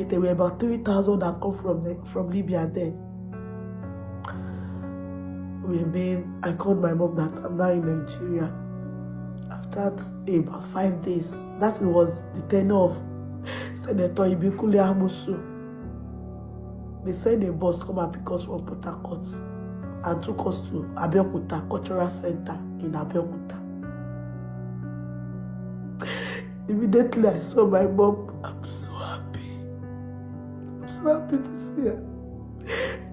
There were about 3,000 that come from Libya then. I called my mom that I'm now in Nigeria. After about 5 days, that was the tenure of Senator Ibikunle Amosu. They sent a bus to come and pick us from Port Harcourt and took us to Abeokuta Cultural Center in Abeokuta. Immediately I saw my mom. I'm so happy. I'm so happy to see her.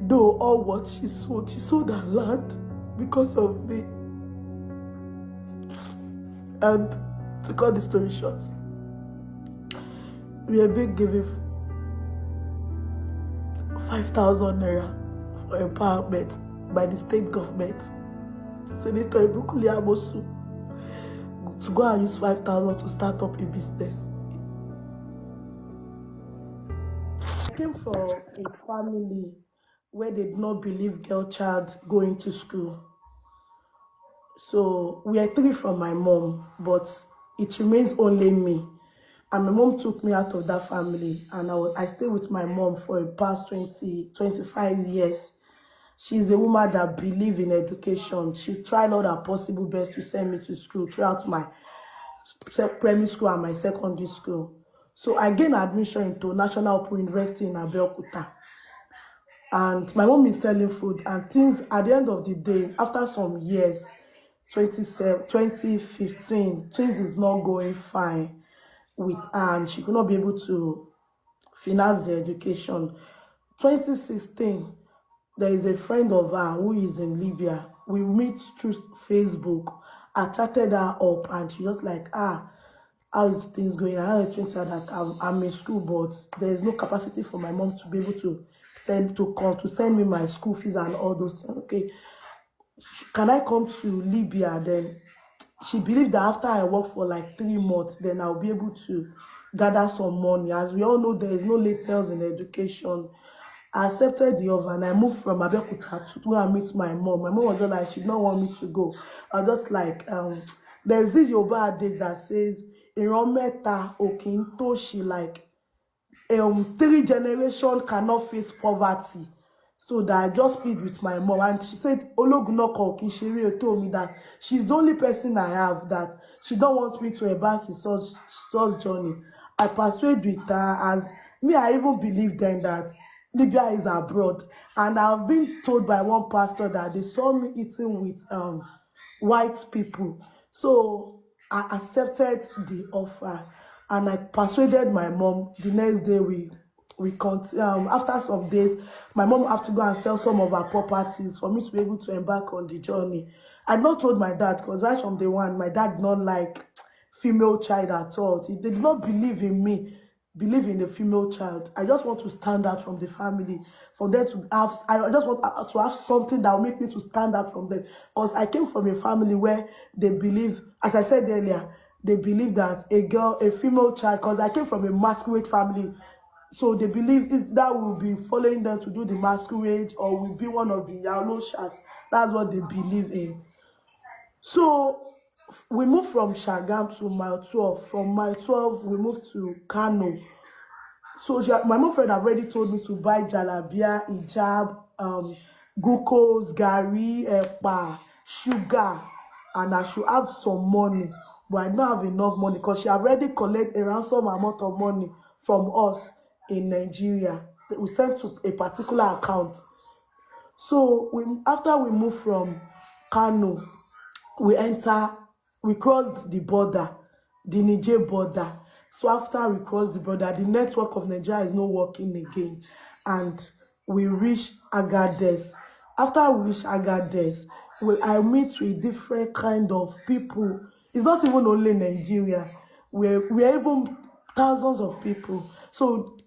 Though all what she sold her land because of me. And to cut the story short, we are being given 5,000 naira for empowerment by the state government. Senator Ibikunle Amosu to go and use 5,000 to start up a business. I came from a family where they did not believe girl child going to school. So we are 3 from my mom, but it remains only me. And my mom took me out of that family, and I stayed with my mom for the past 25 years. She's a woman that believes in education. She tried all her possible best to send me to school throughout my primary school and my secondary school. So I gained admission into National Open University in Abeokuta. And my mom is selling food, and things at the end of the day, after some years, 2015, things is not going fine with her, and she could not be able to finance the education. 2016, there is a friend of her who is in Libya. We meet through Facebook. I chatted her up, and she was like, how is things going? I explained to her that I'm in school, but there is no capacity for my mom to be able to send me my school fees and all those things. Okay, can I come to Libya? Then she believed that after I work for like 3 months, then I'll be able to gather some money. As we all know, there is no late sales in education. I accepted the offer, and I moved from Abeokuta to go and meet my mom. My mom was just like, she did not want me to go. I was just like, there's this Yoruba adage that says, Ìran mẹ́ta ò kí ń tòṣì, like 3 generations cannot face poverty. So that I just speak with my mom, and she said, Ologunoko Kishiri told me that she's the only person I have that she don't want me to embark in such journey. I persuade with her, as me, I even believe then that Libya is abroad, and I've been told by one pastor that they saw me eating with white people. So I accepted the offer, and I persuaded my mom. The next day after some days, my mom have to go and sell some of her properties for me to be able to embark on the journey. I not told my dad, because right from day one, my dad did not like female child at all. They did not believe in me, believe in the female child. I just want to stand out from the family, for them to have. I just want to have something that will make me to stand out from them. Because I came from a family where they believe, as I said earlier, they believe that a female child, because I came from a masquerade family, so they believe that will be following them to do the masquerade, or will be one of the Yaloshas. That's what they believe in. So we moved from Shagam to Mile 12. From Mile 12, we moved to Kano. So my mom friend have already told me to buy jalabia, hijab, glucose, gari, epa, sugar, and I should have some money. But I don't have enough money, because she already collected a ransom amount of money from us in Nigeria. We sent to a particular account. So after we moved from Kano, we crossed the border, the Niger border. So after we crossed the border, the network of Nigeria is not working again, and we reached Agadez. After we reached Agadez, I meet with different kind of people. It's not even only Nigeria. We're even thousands of people. So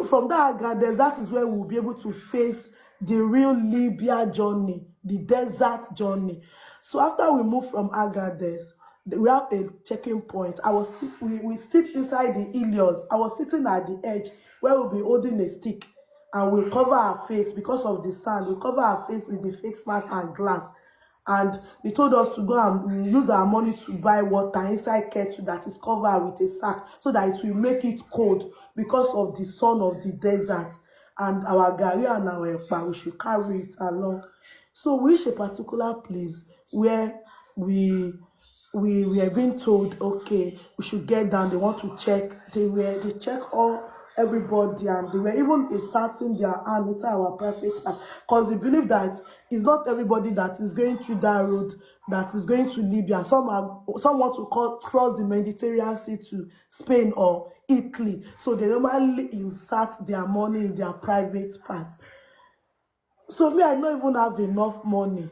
from that Agadez, that is where we'll be able to face the real Libya journey, the desert journey. So after we moved from Agadez, we have a checking point. We sit inside the Ilios. I was sitting at the edge where we'll be holding a stick, and we'll cover our face because of the sand. We'll cover our face with the face mask and glass. And they told us to go and use our money to buy water inside kettle that is covered with a sack so that it will make it cold because of the sun of the desert. And our garri and our epa, we should carry it along. So we reach a particular place where we we were being told, okay, we should get down. They want to check. They check all everybody, and they were even inserting their hand inside our private part because they believe that it's not everybody that is going through that road that is going to Libya. Some want to cross the Mediterranean Sea to Spain or Italy, so they normally insert their money in their private parts. So me, I don't even have enough money.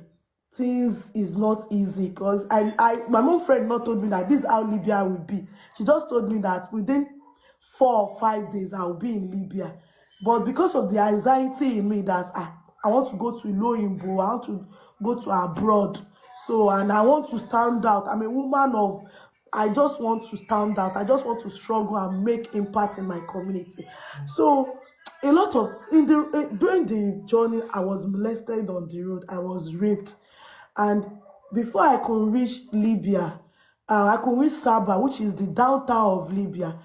Things is not easy because my mom friend not told me that this is how Libya will be. She just told me that within 4 or 5 days I will be in Libya. But because of the anxiety in me that I want to go to Loimbo, I want to go to abroad. So, and I want to stand out. I'm a woman of, I just want to stand out. I just want to struggle and make impact in my community. So a lot of during the journey, I was molested on the road. I was raped, and before I could reach Libya, I could reach Saba, which is the downtown of Libya.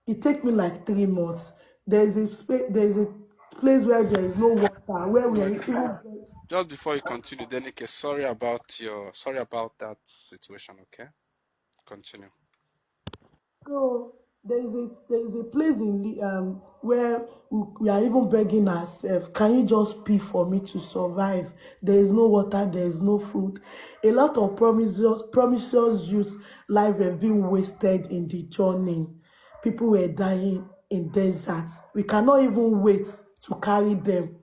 It take me like 3 months. There is a place where there is no water, where we are even. Just before you continue, Denike, sorry about that situation. Okay, continue. So there is a place where we are even begging ourselves, can you just pay for me to survive? There is no water, there is no food. A lot of promiscuous youth life were being wasted in the journey. People were dying in deserts. We cannot even wait to carry them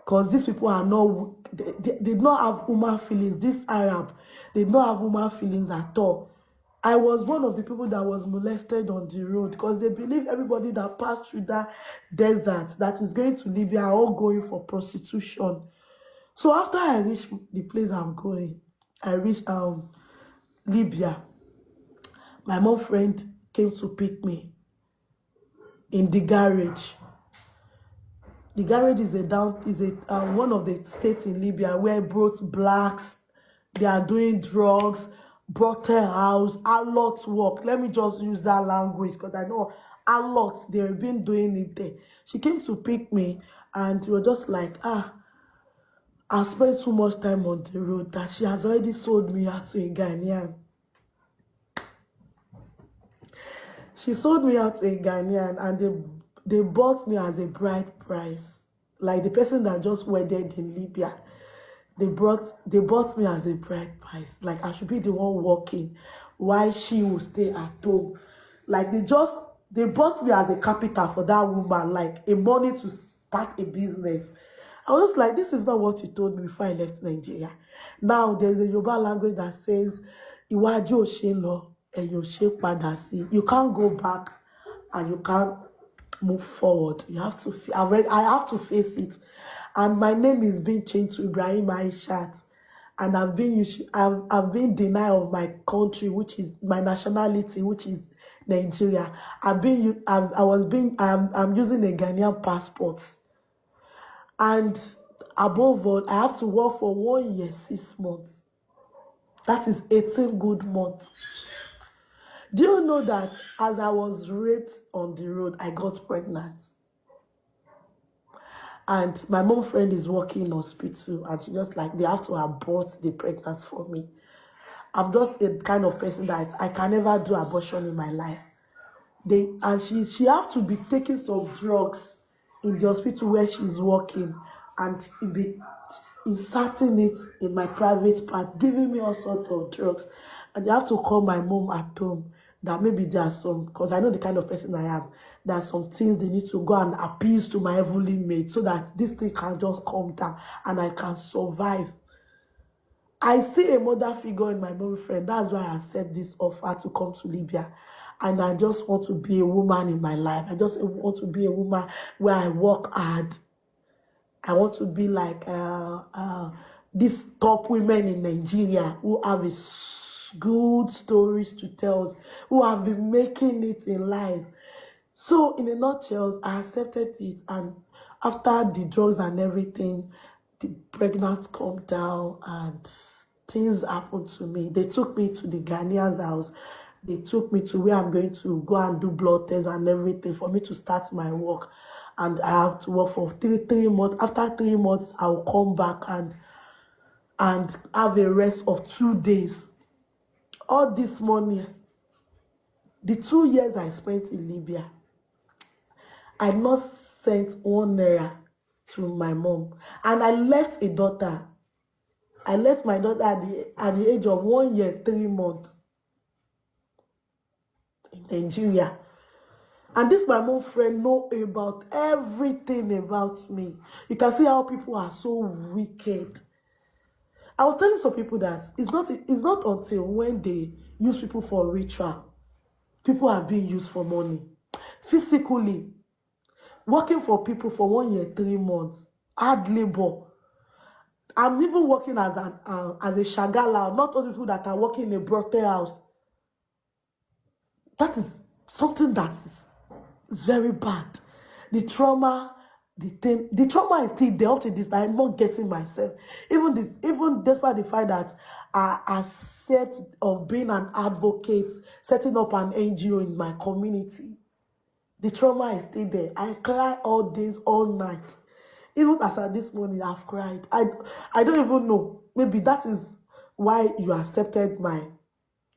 because these people are not, they do not have human feelings. This Arab, they do not have human feelings at all. I was one of the people that was molested on the road because they believe everybody that passed through that desert that is going to Libya are all going for prostitution. So after I reached the place I'm going, I reached Libya. My mom friend came to pick me in the garage. The garage is one of the states in Libya where both blacks, they are doing drugs, brothel house, a lot work. Let me just use that language because I know a lot they've been doing it there. She came to pick me and we were just like, I spent too much time on the road that she has already sold me out to a Ghanaian. She sold me out to a Ghanaian and they bought me as a bride price. Like the person that just wedded in Libya. They bought me as a bride price. Like I should be the one working while she will stay at home. Like they bought me as a capital for that woman, like a money to start a business. I was just like, this is not what you told me before I left Nigeria. Now there's a Yoruba language that says, Iwájú ò ṣe é lọ, ẹ̀yìn ò ṣe é padà sí. You can't go back and you can't move forward. You have to. I have to face it, and my name is being changed to Ibrahim Aishat, and I've been denied of my country, which is my nationality, which is Nigeria. I'm using a Ghanaian passport, and above all, I have to work for 1 year 6 months. That is 18 good months. Do you know that as I was raped on the road, I got pregnant? And my mom friend is working in hospital, and she just like, they have to abort the pregnancy for me. I'm just a kind of person that I can never do abortion in my life. She have to be taking some drugs in the hospital where she's working and be inserting it in my private part, giving me all sorts of drugs. And they have to call my mom at home that maybe there are some, because I know the kind of person I am, there are some things they need to go and appease to my heavenly mate so that this thing can just calm down and I can survive. I see a mother figure in my mom friend. That's why I accept this offer to come to Libya. And I just want to be a woman in my life. I just want to be a woman where I work hard. I want to be like these top women in Nigeria who have good stories to tell, who have been making it in life. So in a nutshell, I accepted it. And after the drugs and everything, the pregnant come down and things happened to me. They took me to the Ghanaian's house. They took me to where I'm going to go and do blood tests and everything for me to start my work. And I have to work for three months. After 3 months, I'll come back and have a rest of 2 days. All this money, the 2 years I spent in Libya, I not sent 1 naira to my mom. And I left a daughter. I left my daughter at the age of 1 year, 3 months in Nigeria. And this my mom friend know about everything about me. You can see how people are so wicked. I was telling some people that it's not until when they use people for ritual, people are being used for money. Physically, working for people for 1 year, 3 months, hard labor. I'm even working as a shagala, not those people that are working in a brothel house. That is something that is very bad. The trauma is still there up to this. I'm not getting myself. Even despite the fact that I accept of being an advocate, setting up an NGO in my community, the trauma is still there. I cry all days, all night. Even as at this morning, I've cried. I don't even know. Maybe that is why you accepted my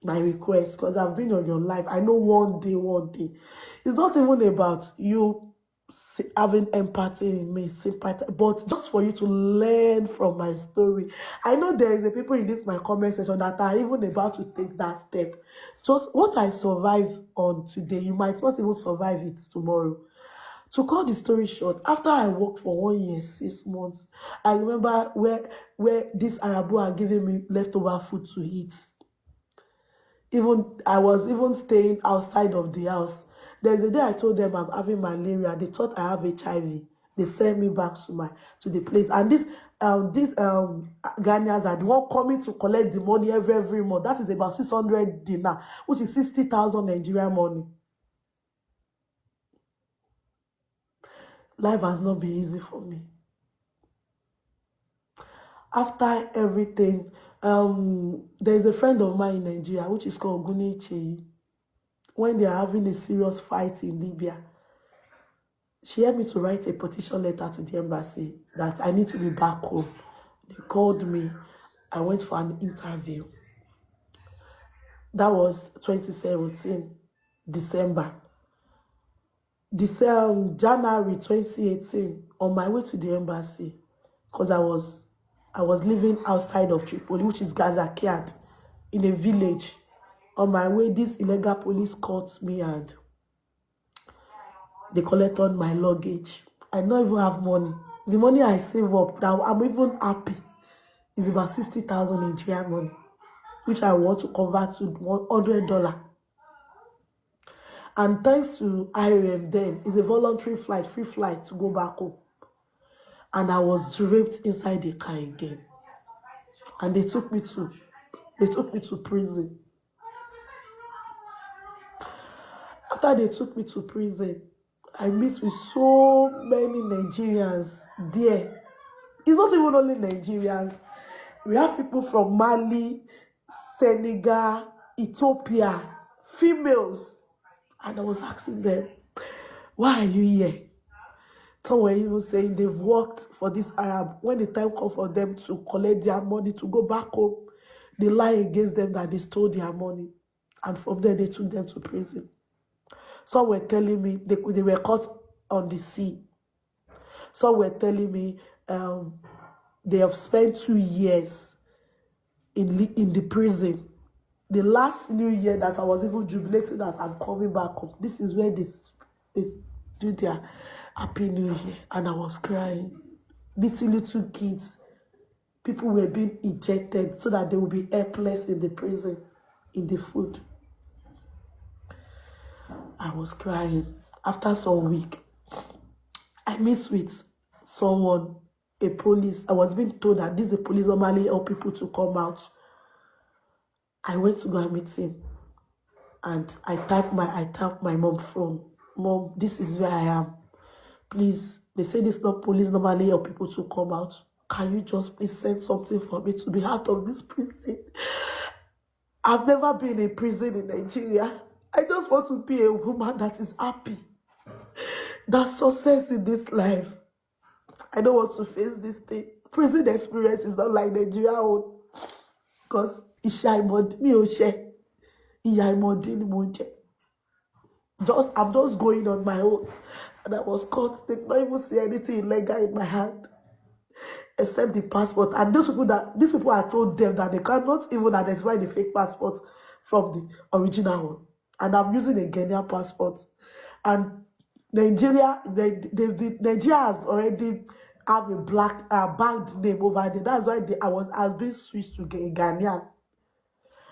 request, because I've been on your life. I know one day. It's not even about you having empathy in me, sympathy, but just for you to learn from my story. I know there is a people in this my comment section that are even about to take that step. Just what I survived on today, you might not even survive it tomorrow. To cut the story short, after I worked for 1 year, 6 months, I remember where this Arabu are giving me leftover food to eat. I was even staying outside of the house. There's a day I told them I'm having malaria. They thought I have HIV. They sent me back to the place. And these Ghanaians are the one coming to collect the money every month. That is about 600 dinar, which is 60,000 Nigerian money. Life has not been easy for me. After everything, there's a friend of mine in Nigeria, which is called Guni Chei. When they are having a serious fight in Libya, she helped me to write a petition letter to the embassy that I need to be back home. They called me. I went for an interview. That was 2017, December. January 2018, on my way to the embassy, because I was living outside of Tripoli, which is Gazakiat, in a village. On my way, this illegal police caught me and they collected my luggage. I don't even have money. The money I save up, now I'm even happy, is about 60,000 Nigerian money, which I want to convert to $100. And thanks to IOM then, it's a voluntary flight, free flight to go back home. And I was raped inside the car again. And they took me to prison. After they took me to prison, I met with so many Nigerians there. It's not even only Nigerians. We have people from Mali, Senegal, Ethiopia, females. And I was asking them, why are you here? Some were even saying they've worked for this Arab. When the time comes for them to collect their money to go back home, they lie against them that they stole their money. And from there, they took them to prison. Some were telling me they were caught on the sea. Some were telling me they have spent 2 years in the prison. The last New Year that I was even jubilating that I'm coming back home, this is where they do their Happy New Year. And I was crying. Little kids, people were being ejected so that they will be helpless in the prison, in the food. I was crying. After some week, I met with someone, a police. I was being told that the police normally help people to come out. I went to go and meet him, and I tapped my mom's phone. Mom, this is where I am. Please, they say this not police normally help people to come out. can you just please send something for me to be out of this prison? I've never been in prison in Nigeria. I just want to be a woman that is happy. That's success in this life. I don't want to face this thing. Prison experience is not like Nigeria own. Because I'm just going on my own. And I was caught. They did not even see anything illegal in my hand. Except the passport. And these people are told them that they cannot even identify the fake passport from the original one. And I'm using a Ghanaian passport. And Nigeria has already have a black bad name over there. That's why I was being switched to Ghanaian.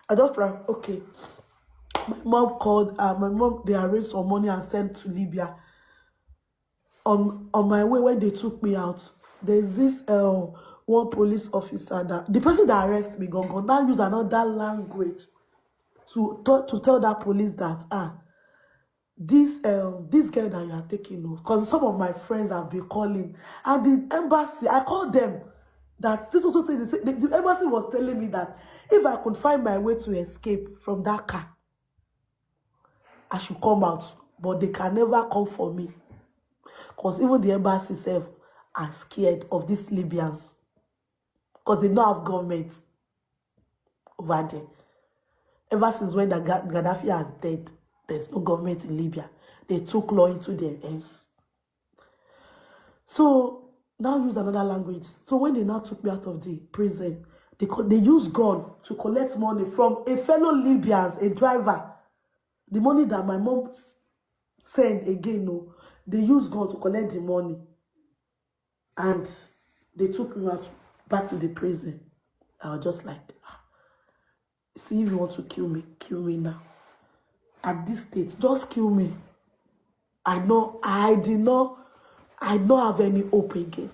I just like, okay. My mom called. My mom, they arranged some money and sent to Libya. On my way, when they took me out, there's this one police officer that the person that arrested me gone now use another language to tell that police that this girl that you are taking, because some of my friends have been calling, and the embassy, I called them that this also thing. The embassy was telling me that if I could find my way to escape from that car, I should come out, but they can never come for me. Because even the embassy itself are scared of these Libyans. Because they don't have government over there. Ever since when the Gaddafi is dead, there's no government in Libya. They took law into their hands. So, now use another language. So when they now took me out of the prison, they used gun to collect money from a fellow Libyans, a driver. The money that my mom sent again, they used gun to collect the money. And they took me out back to the prison. I was just like, see, if you want to kill me now. At this stage, just kill me. I don't have any hope again.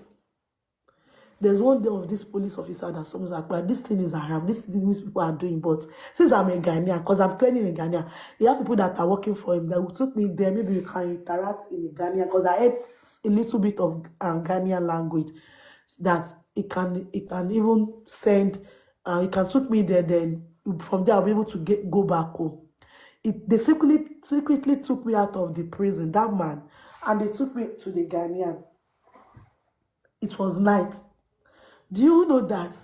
There's one day of this police officer that someone's like, but this thing is haram, this thing which people are doing. But since I'm a Ghanaian, because I'm training in Ghana, you have people that are working for him that took me there. Maybe you can interact in Ghanaian, because I heard a little bit of Ghanaian language that it can even send. It can took me there. Then from there I'll be able to go back home. They secretly took me out of the prison, that man, and they took me to the Ghanaian. It was night. Do you know that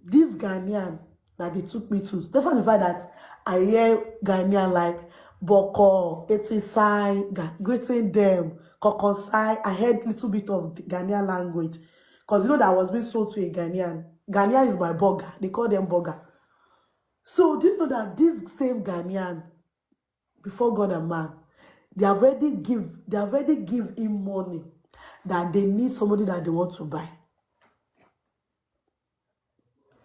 this Ghanaian that they took me to, the fact that I hear Ghanaian like Boko, Etisai, greeting them, Kokosai, I heard a little bit of the Ghanaian language. Because you know that I was being sold to a Ghanaian. Ghanaian is my burger. They call them burger. So do you know that this same Ghanaian, before God and man, they have already give him money that they need somebody that they want to buy.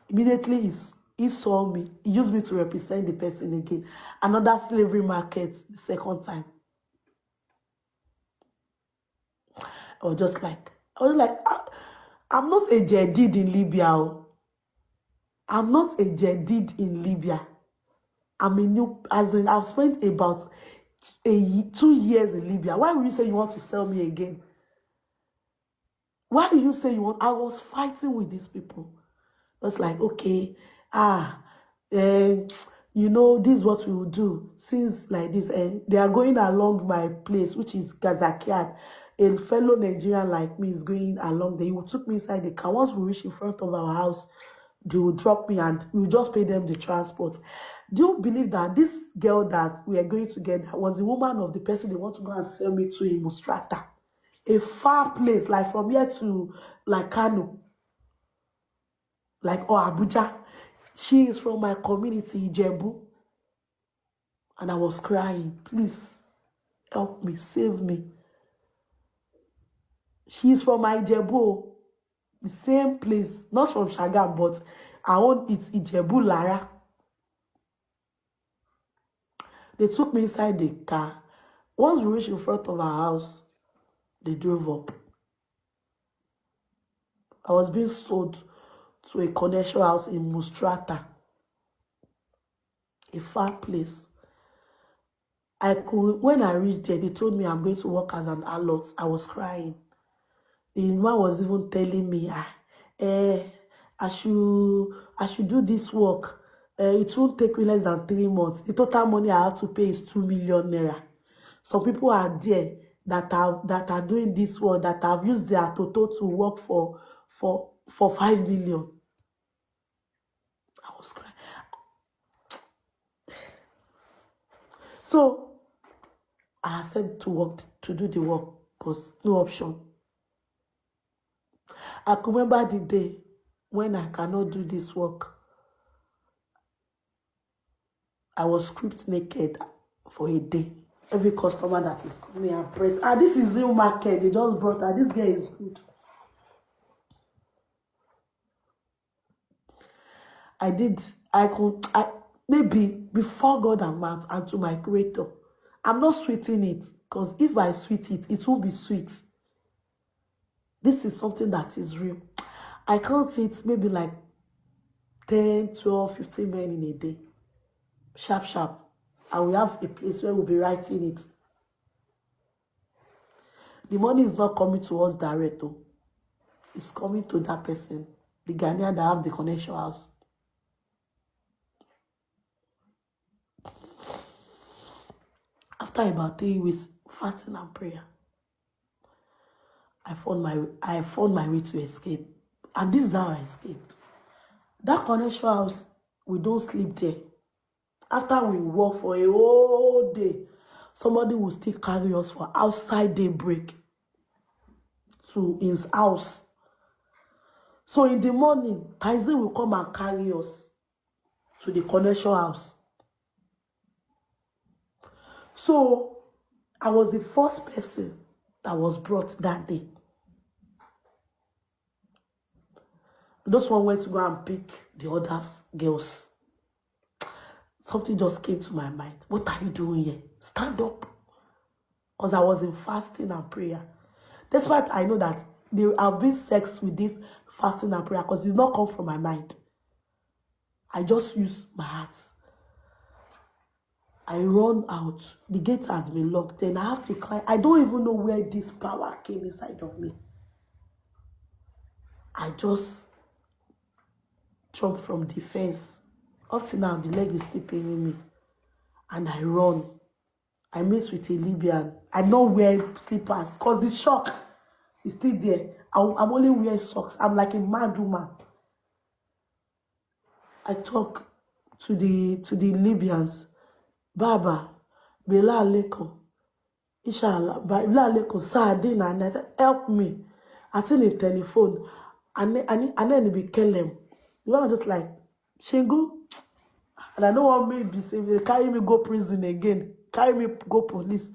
Immediately he saw me. He used me to represent the person again. Another slavery market, the second time. I was like, I'm not a Jadid in Libya. I'm not a Jadid in Libya. I'm a new, as in, I've spent about 2 years in Libya. Why would you say you want to sell me again? Why do you say you want? I was fighting with these people. It's like, okay, you know, this is what we will do. Since like this, they are going along my place, which is Gazakiad. A fellow Nigerian like me is going along there. He took me inside the car. Once we reach in front of our house, they will drop me and we will just pay them the transport. Do you believe that this girl that we are going together was the woman of the person they want to go and sell me to in Mustrata? A far place, like from here to like Kano, like Abuja. She is from my community, Ijebu. And I was crying, please help me, save me. She is from my Ijebu, the same place, not from Shagam, but I own it's Ijebu Lara. They took me inside the car. Once we reached in front of our house, they drove up. I was being sold to a commercial house in Mustrata, a far place. When I reached there, they told me I'm going to work as an harlot. I was crying. The man was even telling me, I should do this work. It won't take me less than 3 months. The total money I have to pay is 2 million naira. Some people are there that are doing this work, that have used their toto to work for 5 million. I was crying. So I accept to do the work because no option. I can remember the day when I cannot do this work. I was stripped naked for a day. Every customer that is coming and press. This is new market. They just brought her. This girl is good. Maybe before God and man and to my creator, I'm not sweeting it, because if I sweet it, it won't be sweet. This is something that is real. I count it maybe like 10, 12, 15 men in a day. Sharp. And we have a place where we'll be writing it. The money is not coming to us direct, though. It's coming to that person, the Ghanaian that have the connection house. After about 3 weeks fasting and prayer, I found my way to escape. And this is how I escaped. That connection house, we don't sleep there. After we work for a whole day, somebody will still carry us for outside daybreak to his house. So in the morning, Tyson will come and carry us to the connection house. So I was the first person that was brought that day. Those one went to go and pick the other girls. Something just came to my mind. What are you doing here? Stand up. Because I was in fasting and prayer. Despite I know that there have been sex with this fasting and prayer, because it's not come from my mind. I just use my heart. I run out. The gate has been locked. Then I have to climb. I don't even know where this power came inside of me. I just jumped from the fence. Up till now, the leg is still paining me. And I run. I meet with a Libyan. I don't wear slippers because the shock is still there. I'm only wearing socks. I'm like a mad woman. I talk to the Libyans. Baba, Bela Aleko, Inshallah, Bela Aleko, Sardine, and I said, help me. I tell the telephone, and then be kill them. You know, just like, Shingu, and I don't want me to be saying, they carry me go prison again, carry me go police.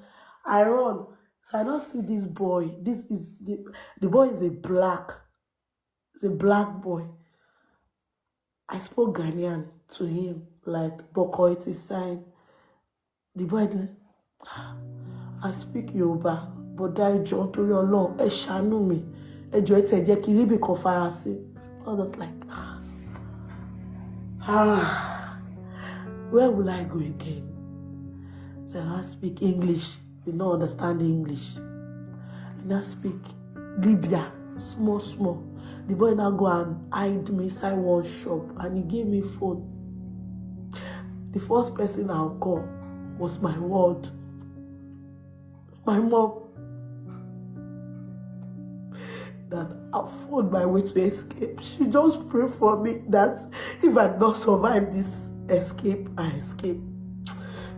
I run. So I don't see this boy. This is the boy is a black boy. I spoke Ghanaian to him, like Boko it is sign. The boy did. I speak Yoruba, but die John to your law. Ẹ ṣàánú mi. Ẹ jọ̀ọ́ ẹ tẹ́ jẹ́ kí ribi kan farasi. I was just like, where will I go again? So I speak English. You don't understand English. And I speak Libya, small. The boy now go and hide me inside one shop, and he gave me phone. The first person I'll call was my ward. My mom. That I found my way to escape. She just prayed for me that if I don't survive this escape, I escape.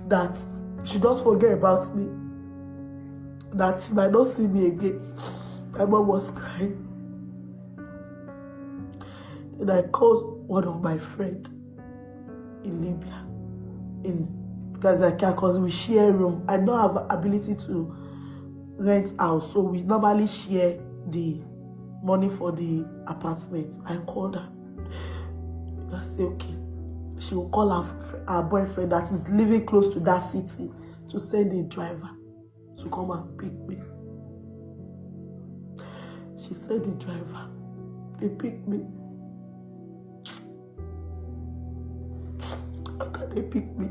That she don't forget about me. That she might not see me again. My mom was crying. And I called one of my friends in Libya, in Gazakia, because we share room. I don't have ability to rent house, so we normally share the money for the apartment. I called her. I said, okay. She will call her boyfriend that is living close to that city to send a driver to come and pick me. She sent the driver. They picked me. After they picked me,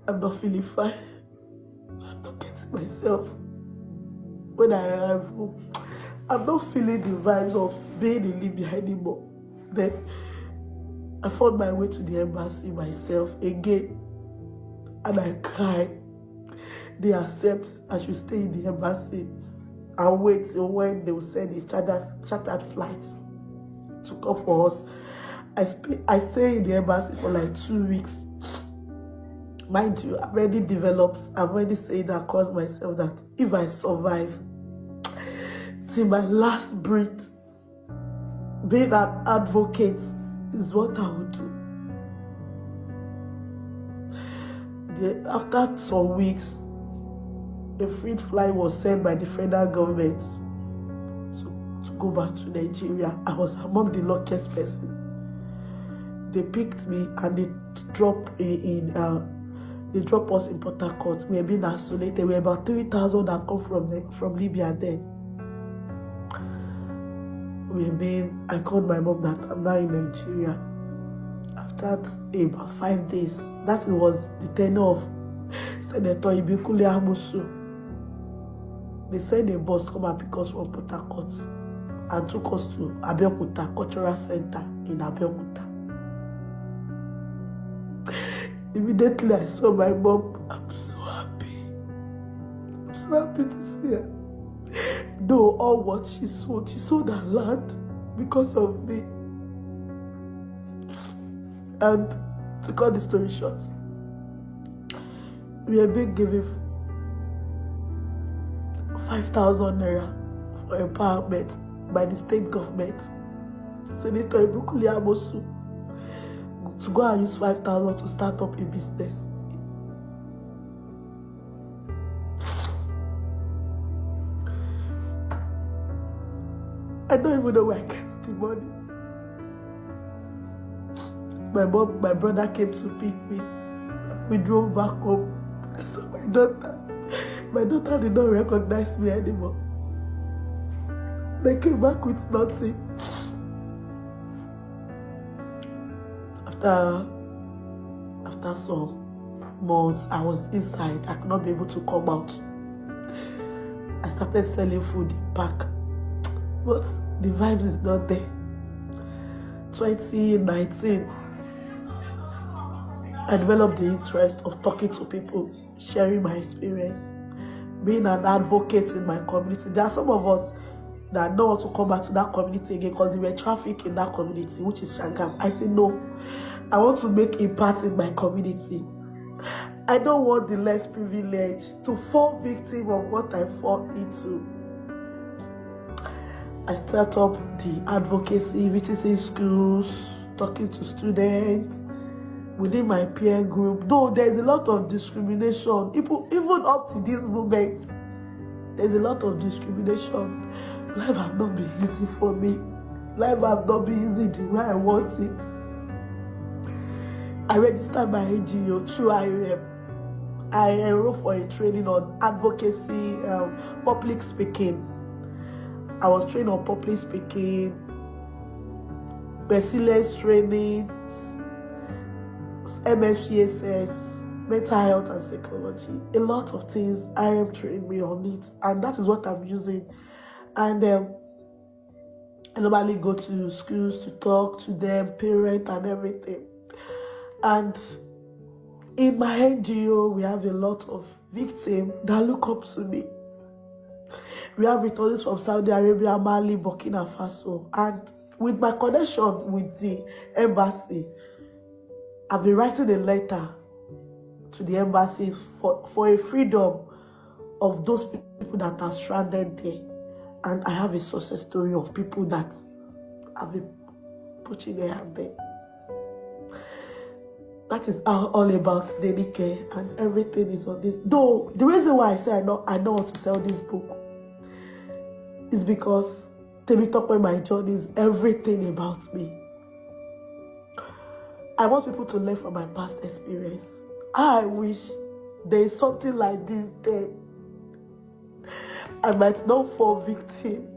I'm not feeling fine. I'm not getting myself. When I arrive home, I'm not feeling the vibes of being in Libya anymore. Then I found my way to the embassy myself again, and I cried. They accept I should stay in the embassy and wait till when they will send a chartered flight to come for us. I stay in the embassy for like 2 weeks. Mind you, I've already said across myself that if I survive till my last breath, being an advocate is what I will do. After some weeks, a free flight was sent by the federal government to go back to Nigeria. I was among the luckiest person. They picked me and they dropped us in Port Harcourt. We were being isolated. We were about 3,000 that come from Libya then. I called my mom that I'm now in Nigeria. After about 5 days, that was the tenure of Senator Ibikunle Amosu. They sent a bus to come and pick us from Port Harcourt and took us to Abeokuta Cultural Center in Abeokuta. Immediately I saw my mom. I'm so happy. I'm so happy to see her. Though all what she sold her land because of me. And to cut the story short, we are being given 5,000 naira for empowerment by the state government. Senator Ibikunle Amosu to go and use 5,000 to start up a business. I don't even know where I get the money. My brother came to pick me. We drove back home. I saw my daughter. My daughter did not recognize me anymore. They came back with nothing. After some months, I was inside. I could not be able to come out. I started selling food in park. But the vibes is not there. 2019, I developed the interest of talking to people, sharing my experience, being an advocate in my community. There are some of us that don't want to come back to that community again because they were trafficked in that community, which is Shangam. I say no, I want to make a part in my community. I don't want the less privileged to fall victim of what I fall into. I start up the advocacy, visiting schools, talking to students within my peer group. Though there's a lot of discrimination, even up to this moment, there's a lot of discrimination. Life has not been easy for me. Life has not been easy the way I want it. I registered my NGO through IOM. I enrolled for a training on advocacy, public speaking. I was trained on public speaking, resilience trainings, MFCSS, mental health and psychology. A lot of things IOM trained me on it, and that is what I'm using. And I normally go to schools to talk to them, parents and everything. And in my NGO, we have a lot of victims that look up to me. We have returnees from Saudi Arabia, Mali, Burkina Faso. And with my connection with the embassy, I've been writing a letter to the embassy for a freedom of those people that are stranded there. And I have a success story of people that have been putting their hand there. That is all about Denike, and everything is on this. Though the reason why I say I don't want to sell this book is because Temitope My Journey is everything about me. I want people to learn from my past experience. I wish there is something like this there. I might not fall victim